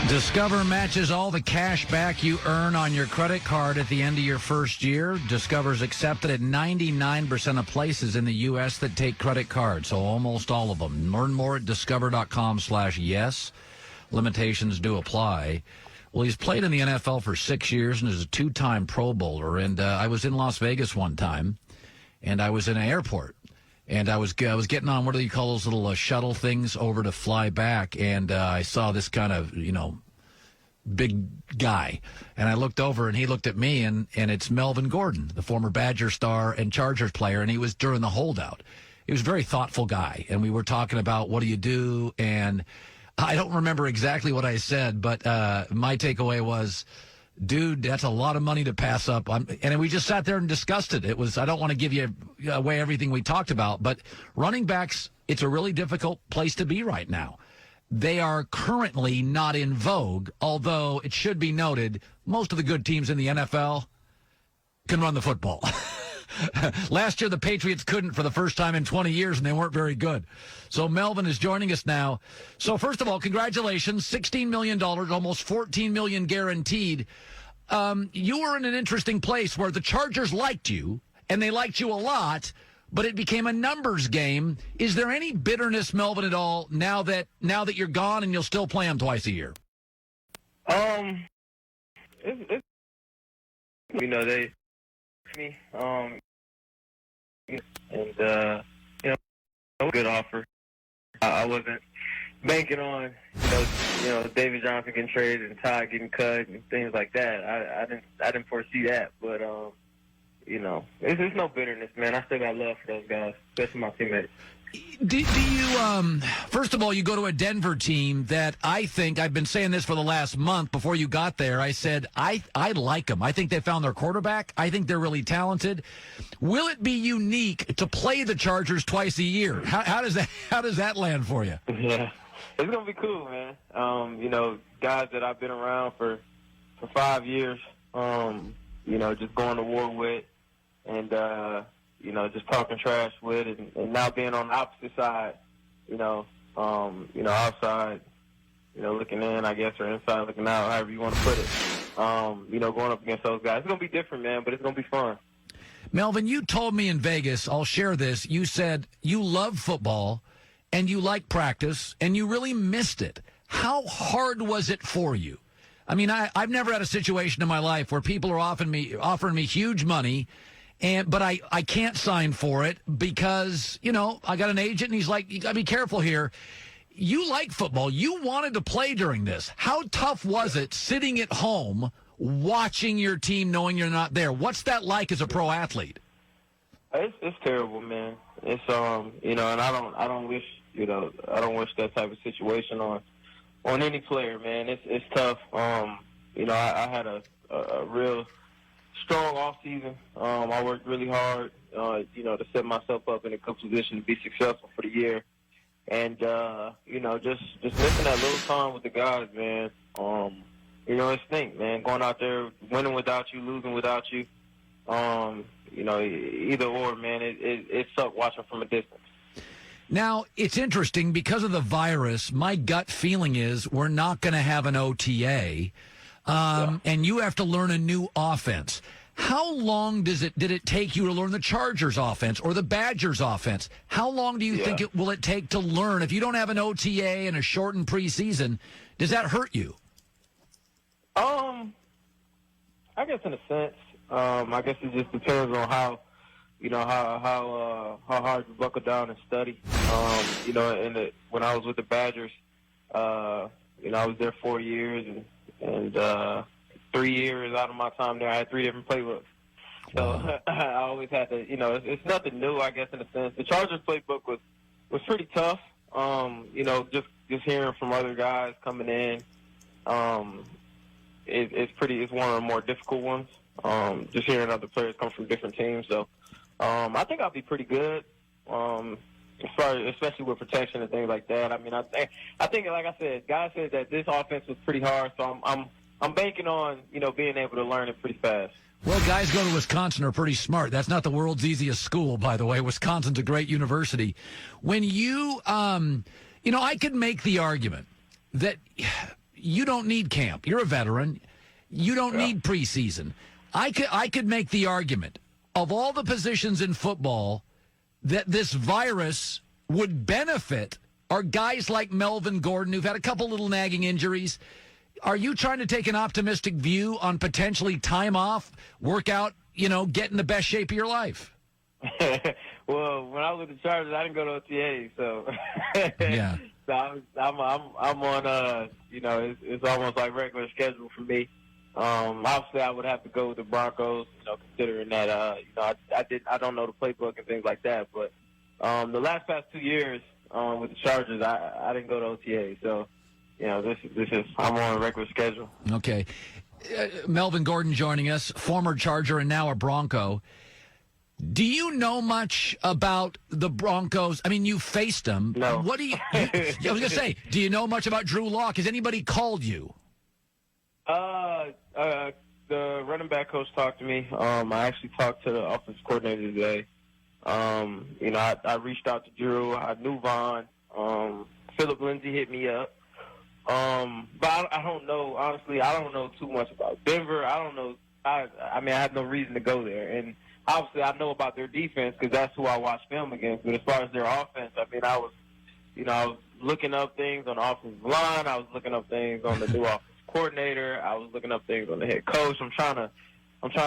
Discover matches all the cash back you earn on your credit card at the end of your first year. Discover's accepted at 99% of places in the U.S. that take credit cards, so almost all of them. Learn more at discover.com/yes. Limitations do apply. Well, he's played in the NFL for 6 years and is a two-time Pro Bowler. And I was in Las Vegas one time, and I was in an airport. And I was getting on, what do you call those little shuttle things over to fly back, and I saw this kind of, big guy. And I looked over, and he looked at me, and it's Melvin Gordon, the former Badger star and Chargers player, and he was during the holdout. He was a very thoughtful guy, and we were talking about what do you do, and I don't remember exactly what I said, but my takeaway was, dude, that's a lot of money to pass up. And we just sat there and discussed it. It was, I don't want to give you away everything we talked about, but running backs, it's a really difficult place to be right now. They are currently not in vogue, although it should be noted, most of the good teams in the NFL can run the football. Last year, the Patriots couldn't for the first time in 20 years, and they weren't very good. So Melvin is joining us now. So first of all, congratulations, $16 million, almost $14 million guaranteed. You were in an interesting place where the Chargers liked you, and they liked you a lot, but it became a numbers game. Is there any bitterness, Melvin, at all now that you're gone and you'll still play them twice a year? It's they me and good offer. I wasn't banking on David Johnson getting traded and Todd getting cut and things like that. I didn't foresee that, but there's no bitterness, man. I still got love for those guys, especially my teammates. Do you, first of all, you go to a Denver team that I think, I've been saying this for the last month before you got there, I said, I like them. I think they found their quarterback. I think they're really talented. Will it be unique to play the Chargers twice a year? How does that land for you? Yeah, it's going to be cool, man. Guys that I've been around for 5 years, just going to war with, and, just talking trash with, and now being on the opposite side, outside, looking in, I guess, or inside looking out, however you want to put it, going up against those guys. It's going to be different, man, but it's going to be fun. Melvin, you told me in Vegas, I'll share this, you said you love football and you like practice and you really missed it. How hard was it for you? I mean, I've never had a situation in my life where people are offering me huge money, but I can't sign for it because, I got an agent and he's like, you got to be careful here. You like football. You wanted to play during this. How tough was it sitting at home watching your team knowing you're not there? What's that like as a pro athlete? It's terrible, man. It's and I don't wish that type of situation on any player, man. It's tough. I had a real strong off season. I worked really hard, to set myself up in a good position to be successful for the year. And just missing that little time with the guys, man. It stinks, man. Going out there, winning without you, losing without you. Either or, man. It sucked watching from a distance. Now, it's interesting because of the virus. My gut feeling is we're not going to have an OTA, and you have to learn a new offense. How long did it take you to learn the Chargers offense or the Badgers offense? How long do you think will it take to learn? If you don't have an OTA and a shortened preseason, does that hurt you? I guess in a sense. I guess it just depends on how hard you buckle down and study. When I was with the Badgers, I was there 4 years, and 3 years out of my time there, I had 3 different playbooks. So I always had to, it's nothing new, I guess, in a sense. The Chargers playbook was pretty tough. Just hearing from other guys coming in, it's one of the more difficult ones. Just hearing other players come from different teams. So I think I'll be pretty good, especially with protection and things like that. I mean, I think, like I said, guys said that this offense was pretty hard, so I'm banking on, being able to learn it pretty fast. Well, guys go to Wisconsin are pretty smart. That's not the world's easiest school, by the way. Wisconsin's a great university. When you, I could make the argument that you don't need camp. You're a veteran. You don't need preseason. I could make the argument of all the positions in football that this virus would benefit are guys like Melvin Gordon, who've had a couple little nagging injuries. Are you trying to take an optimistic view on potentially time off, workout, get in the best shape of your life? Well, when I was with the Chargers, I didn't go to OTA, so yeah. So I'm on it's almost like regular schedule for me. Obviously, I would have to go with the Broncos, considering that I don't know the playbook and things like that. But the past 2 years with the Chargers, I didn't go to OTA, so this is I'm on a regular schedule. Okay, Melvin Gordon joining us, former Charger and now a Bronco. Do you know much about the Broncos? I mean, you faced them. No. What do you I was going to say, do you know much about Drew Lock? Has anybody called you? The running back coach talked to me. I actually talked to the offensive coordinator today. I reached out to Drew. I knew Vaughn. Philip Lindsay hit me up. But I don't know. Honestly, I don't know too much about Denver. I don't know. I had no reason to go there. And obviously, I know about their defense because that's who I watch film against. But as far as their offense, I was looking up things on the offensive line. I was looking up things on the new offensive coordinator. I was looking up things on the head coach. I'm trying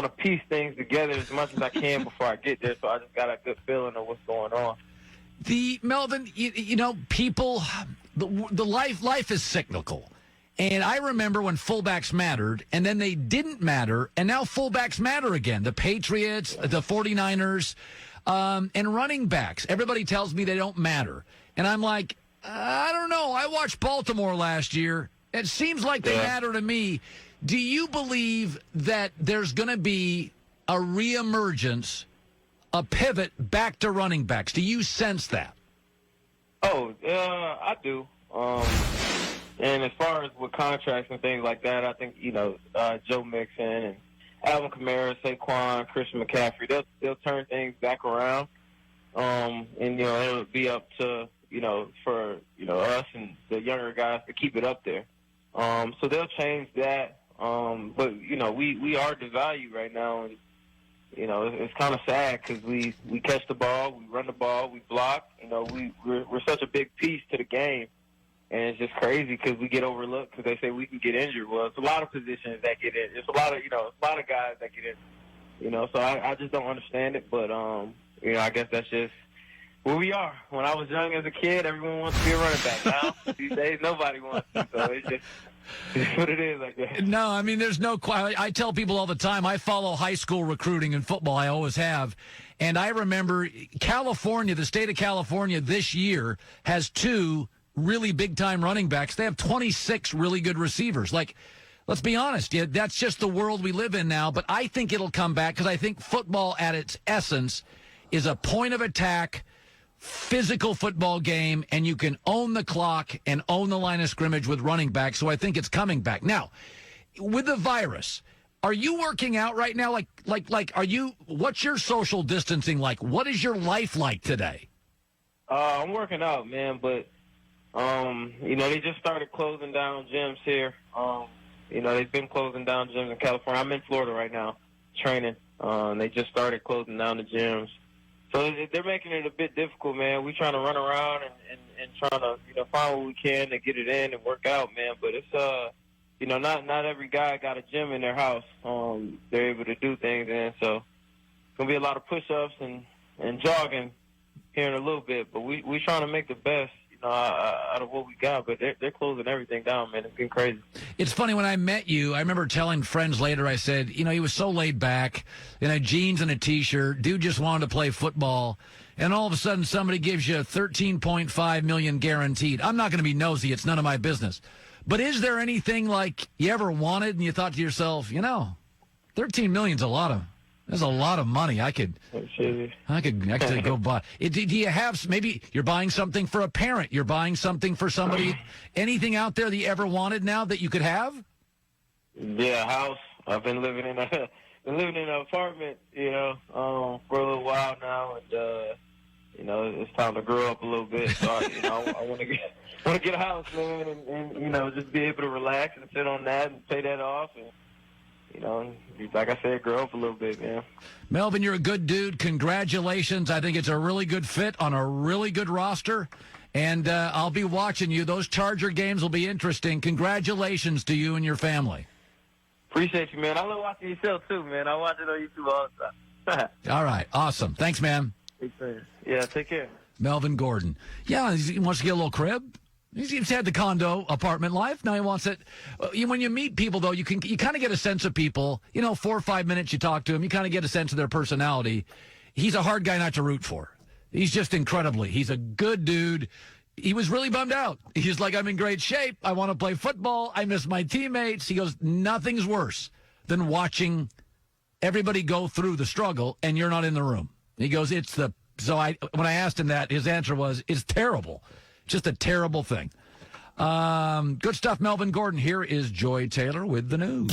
to piece things together as much as I can before I get there. So I just got a good feeling of what's going on. Melvin, people, the life is cyclical. And I remember when fullbacks mattered, and then they didn't matter, and now fullbacks matter again. The Patriots, the 49ers, and running backs. Everybody tells me they don't matter. And I'm like, I don't know. I watched Baltimore last year. It seems like they matter to me. Do you believe that there's going to be a reemergence, a pivot back to running backs? Do you sense that? Oh, I do. And as far as with contracts and things like that, I think, Joe Mixon and Alvin Kamara, Saquon, Christian McCaffrey, they'll turn things back around. And, it'll be up to, for, us and the younger guys to keep it up there. So they'll change that. But, we are devalued right now. And, it's kind of sad because we catch the ball, we run the ball, we block. We're such a big piece to the game. And it's just crazy because we get overlooked because they say we can get injured. Well, it's a lot of positions that get in. It's a lot of guys that get in. So I just don't understand it. But I guess that's just where we are. When I was young as a kid, everyone wants to be a running back. Now these days, nobody wants to. So it's what it is, I guess. No, there's no. I tell people all the time. I follow high school recruiting in football. I always have. And I remember California, the state of California, this year has 2 really big-time running backs. They have 26 really good receivers. Like, let's be honest. Yeah, that's just the world we live in now. But I think it'll come back because I think football at its essence is a point of attack, physical football game, and you can own the clock and own the line of scrimmage with running backs. So I think it's coming back. Now, with the virus, are you working out right now? What's your social distancing like? What is your life like today? I'm working out, man, but they just started closing down gyms here. They've been closing down gyms in California. I'm in Florida right now, training. They just started closing down the gyms. So they're making it a bit difficult, man. We're trying to run around and trying to, find what we can to get it in and work out, man. But it's, not every guy got a gym in their house. They're able to do things in. So it's going to be a lot of push-ups and jogging here in a little bit. But we trying to make the best out of what we got, but they're closing everything down, man. It's been crazy. It's funny, when I met you, I remember telling friends later, I said, he was so laid back, jeans and a T-shirt, dude just wanted to play football, and all of a sudden somebody gives you $13.5 million guaranteed. I'm not going to be nosy. It's none of my business. But is there anything like you ever wanted and you thought to yourself, $13 million's There's a lot of money. I could go buy. Do you have, maybe you're buying something for a parent, you're buying something for somebody, anything out there that you ever wanted now that you could have? Yeah, a house. I've been living in an apartment, for a little while now, and it's time to grow up a little bit. So I want to want to get a house, man, and just be able to relax and sit on that and pay that off, and like I said, grow up a little bit, man. Melvin, you're a good dude. Congratulations. I think it's a really good fit on a really good roster, and I'll be watching you. Those Charger games will be interesting. Congratulations to you and your family. Appreciate you, man. I love watching your show, too, man. I watch it on YouTube all the time. All right. Awesome. Thanks, man. Yeah, take care. Melvin Gordon. Yeah, he wants to get a little crib. He's had the condo apartment life. Now he wants it. When you meet people, though, you kind of get a sense of people. 4 or 5 minutes you talk to him, you kind of get a sense of their personality. He's a hard guy not to root for. He's just he's a good dude. He was really bummed out. He's like, I'm in great shape. I want to play football. I miss my teammates. He goes, nothing's worse than watching everybody go through the struggle and you're not in the room. He goes, when I asked him that, his answer was, it's terrible. Just a terrible thing. Good stuff, Melvin Gordon. Here is Joy Taylor with the news.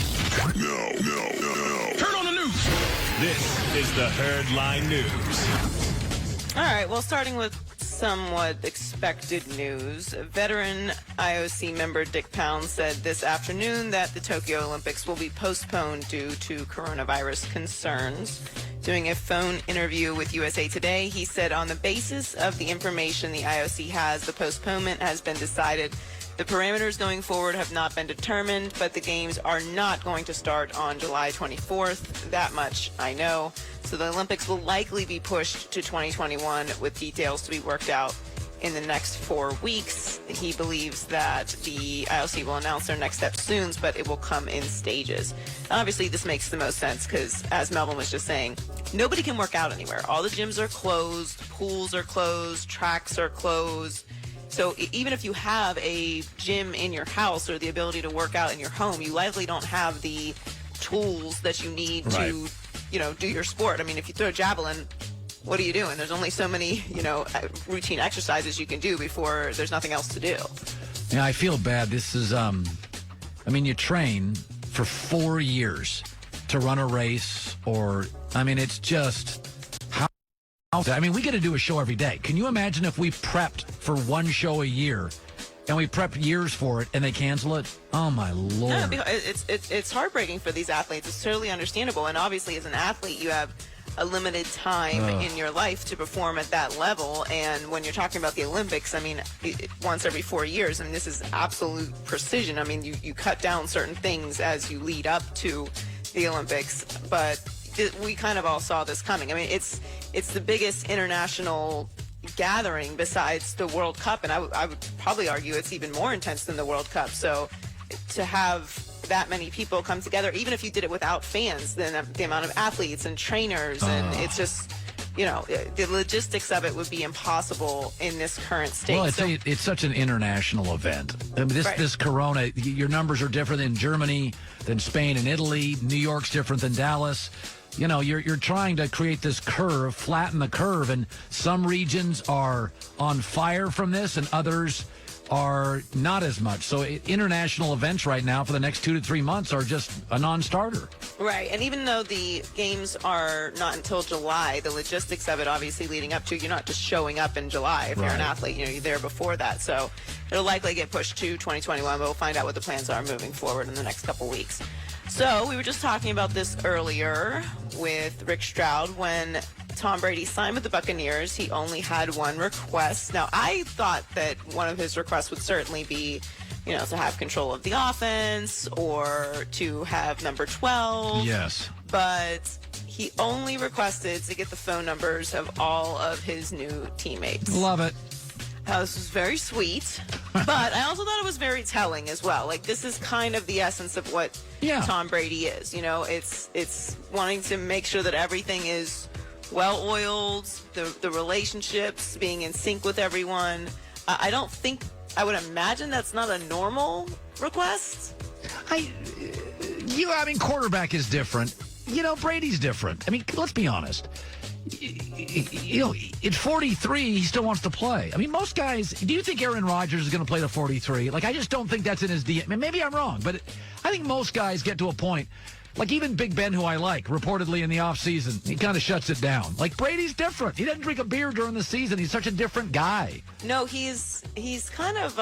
No. Turn on the news. This is the Herdline News. All right, well, starting with somewhat expected news. Veteran IOC member Dick Pound said this afternoon that the Tokyo Olympics will be postponed due to coronavirus concerns. Doing a phone interview with USA Today, he said on the basis of the information the IOC has, the postponement has been decided. The parameters going forward have not been determined, but the games are not going to start on July 24th. That much I know. So the Olympics will likely be pushed to 2021 with details to be worked out in the next 4 weeks. He believes that the IOC will announce their next steps soon, but it will come in stages. Obviously, this makes the most sense because, as Melvin was just saying, nobody can work out anywhere. All the gyms are closed, pools are closed, tracks are closed. So even if you have a gym in your house or the ability to work out in your home, you likely don't have the tools that you need to, do your sport. I mean, if you throw javelin, what are you doing? There's only so many, routine exercises you can do before there's nothing else to do. Yeah, I feel bad. This is, you train for 4 years to run a race it's just we get to do a show every day. Can you imagine if we prepped for one show a year and we prepped years for it and they cancel it? Oh, my Lord. No, it's heartbreaking for these athletes. It's totally understandable. And obviously, as an athlete, you have a limited time in your life to perform at that level. And when you're talking about the Olympics, once every 4 years, this is absolute precision. You cut down certain things as you lead up to the Olympics, but we kind of all saw this coming. It's the biggest international gathering besides the World Cup, and I would probably argue it's even more intense than the World Cup. So to have that many people come together, even if you did it without fans, then the amount of athletes and trainers, and it's just, the logistics of it would be impossible in this current state. Well, it's such an international event. This corona, your numbers are different in Germany than Spain and Italy. New York's different than Dallas. You're trying to create this curve, flatten the curve, and some regions are on fire from this and others are not as much. So international events right now for the next 2 to 3 months are just a non-starter. Right. And even though the games are not until July, the logistics of it obviously leading up to, you're not just showing up in July if you're an athlete, you're there before that. So it'll likely get pushed to 2021, but we'll find out what the plans are moving forward in the next couple weeks. So we were just talking about this earlier with Rick Stroud. When Tom Brady signed with the Buccaneers, he only had one request. Now, I thought that one of his requests would certainly be, to have control of the offense or to have number 12. Yes. But he only requested to get the phone numbers of all of his new teammates. Love it. This was very sweet, but I also thought it was very telling as well. This is kind of the essence of what Tom Brady is. It's wanting to make sure that everything is well-oiled, the relationships being in sync with everyone. I would imagine that's not a normal request. Quarterback is different. Brady's different. Let's be honest. At 43, he still wants to play. Most guys, do you think Aaron Rodgers is going to play to 43? I just don't think that's in his DNA. Maybe I'm wrong, but I think most guys get to a point Like even Big Ben, who I like, reportedly in the offseason, he kind of shuts it down. Like Brady's different. He doesn't drink a beer during the season. He's such a different guy. No, he's kind of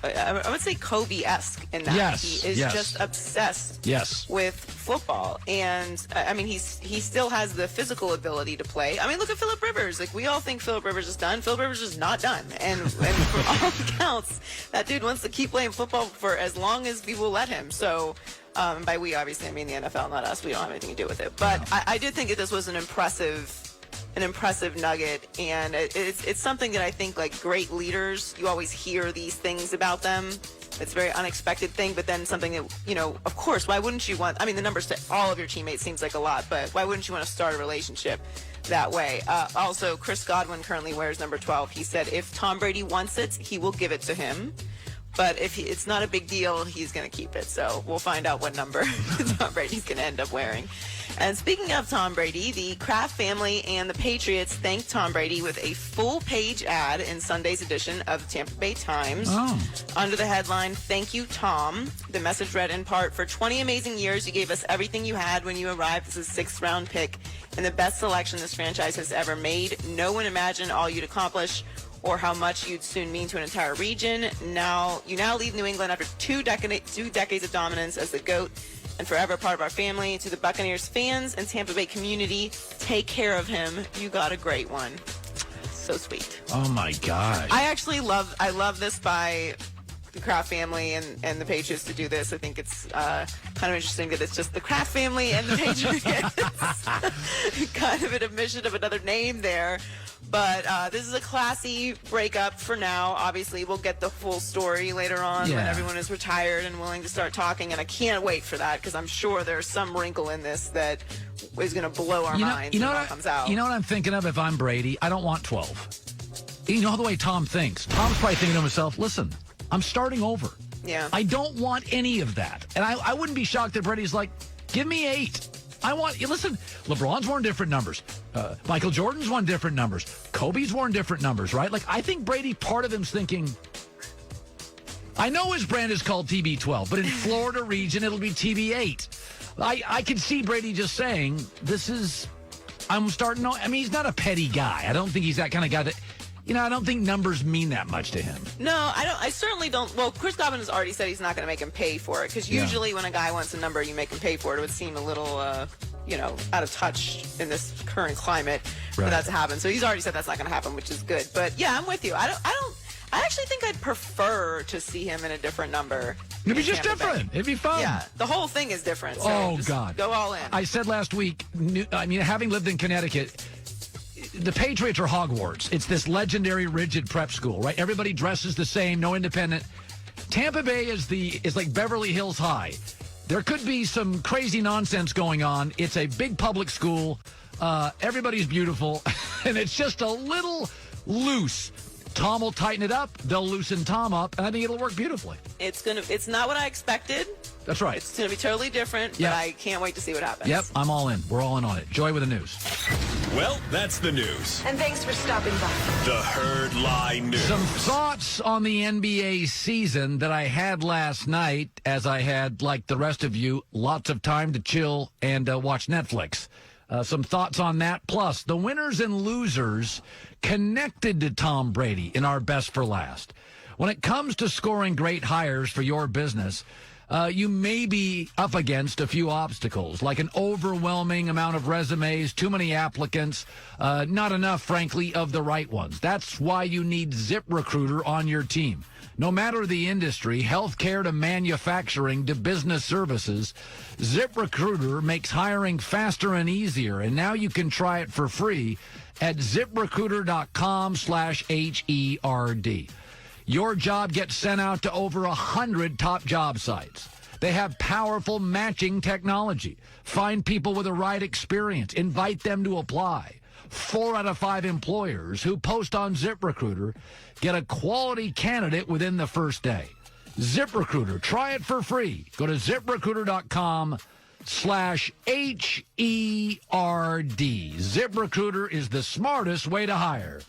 I would say Kobe-esque in that. Yes, he is just obsessed with football. And, I mean, he still has the physical ability to play. I mean, look at Phillip Rivers. Like, we all think Phillip Rivers is done. Phillip Rivers is not done. And from all accounts, that dude wants to keep playing football for as long as we will let him. So, by we, obviously, I mean the NFL, not us. We don't have anything to do with it. But I did think that this was an impressive nugget, and it's something that I think, like, great leaders, you always hear these things about them. It's a very unexpected thing, but then something that, you know, of course, why wouldn't you want, I mean, the numbers to all of your teammates seems like a lot, but why wouldn't you want to start a relationship that way? Also, Chris Godwin currently wears number 12. He said if Tom Brady wants it, he will give it to him. But if it's not a big deal, he's going to keep it. So we'll find out what number Tom Brady's going to end up wearing. And speaking of Tom Brady, the Kraft family and the Patriots thanked Tom Brady with a full-page ad in Sunday's edition of the Tampa Bay Times. Under the headline, "Thank you, Tom." The message read in part, "For 20 amazing years, you gave us everything you had when you arrived as a sixth-round pick and the best selection this franchise has ever made. No one imagined all you'd accomplish or how much you'd soon mean to an entire region. You now leave New England after two decades of dominance as the GOAT and forever part of our family. To the Buccaneers fans and Tampa Bay community, take care of him. You got a great one." So sweet. Oh, my gosh. I love this by the Kraft family and the Patriots to do this. I think it's kind of interesting that it's just the Kraft family and the Patriots. Kind of an admission of another name there. But this is a classy breakup for now. Obviously, we'll get the full story later on when everyone is retired and willing to start talking. And I can't wait for that because I'm sure there's some wrinkle in this that is going to blow our minds when it comes out. You know what I'm thinking of if I'm Brady? I don't want 12. You know the way Tom thinks. Tom's probably thinking to himself, listen, I'm starting over. Yeah. I don't want any of that. And I wouldn't be shocked if Brady's like, give me 8. Listen, LeBron's worn different numbers. Michael Jordan's won different numbers. Kobe's worn different numbers, right? Like, I think Brady, part of him's thinking, I know his brand is called TB12, but in Florida region, it'll be TB8. I can see Brady just saying, I'm starting to, I mean, he's not a petty guy. I don't think he's that kind of guy that, I don't think numbers mean that much to him. No, I don't. I certainly don't. Well, Chris Godwin has already said he's not going to make him pay for it because usually when a guy wants a number, you make him pay for it. It would seem a little, out of touch in this current climate for that to happen. So he's already said that's not going to happen, which is good. But yeah, I'm with you. I actually think I'd prefer to see him in a different number. It'd be just different. It'd be fun. Yeah, the whole thing is different. So God, go all in. I said last week. Having lived in Connecticut, the Patriots are Hogwarts. It's this legendary rigid prep school, right? Everybody dresses the same, no independent. Tampa Bay is like Beverly Hills High. There could be some crazy nonsense going on. It's a big public school. Everybody's beautiful, and it's just a little loose. Tom will tighten it up. They'll loosen Tom up, and I think it'll work beautifully. It's not what I expected. That's right. It's going to be totally different, but I can't wait to see what happens. Yep, I'm all in. We're all in on it. Joy with the news. Well, that's the news. And thanks for stopping by. The Herd Lie News. Some thoughts on the NBA season that I had last night, as I had, like the rest of you, lots of time to chill and watch Netflix. Some thoughts on that. Plus, the winners and losers connected to Tom Brady in our best for last. When it comes to scoring great hires for your business, you may be up against a few obstacles, like an overwhelming amount of resumes, too many applicants, not enough, frankly, of the right ones. That's why you need ZipRecruiter on your team. No matter the industry, healthcare to manufacturing to business services, ZipRecruiter makes hiring faster and easier, and now you can try it for free at ZipRecruiter.com/HERD. Your job gets sent out to over 100 top job sites. They have powerful matching technology. Find people with the right experience. Invite them to apply. 4 out of 5 employers who post on ZipRecruiter get a quality candidate within the first day. ZipRecruiter. Try it for free. Go to ZipRecruiter.com/HERD. ZipRecruiter is the smartest way to hire.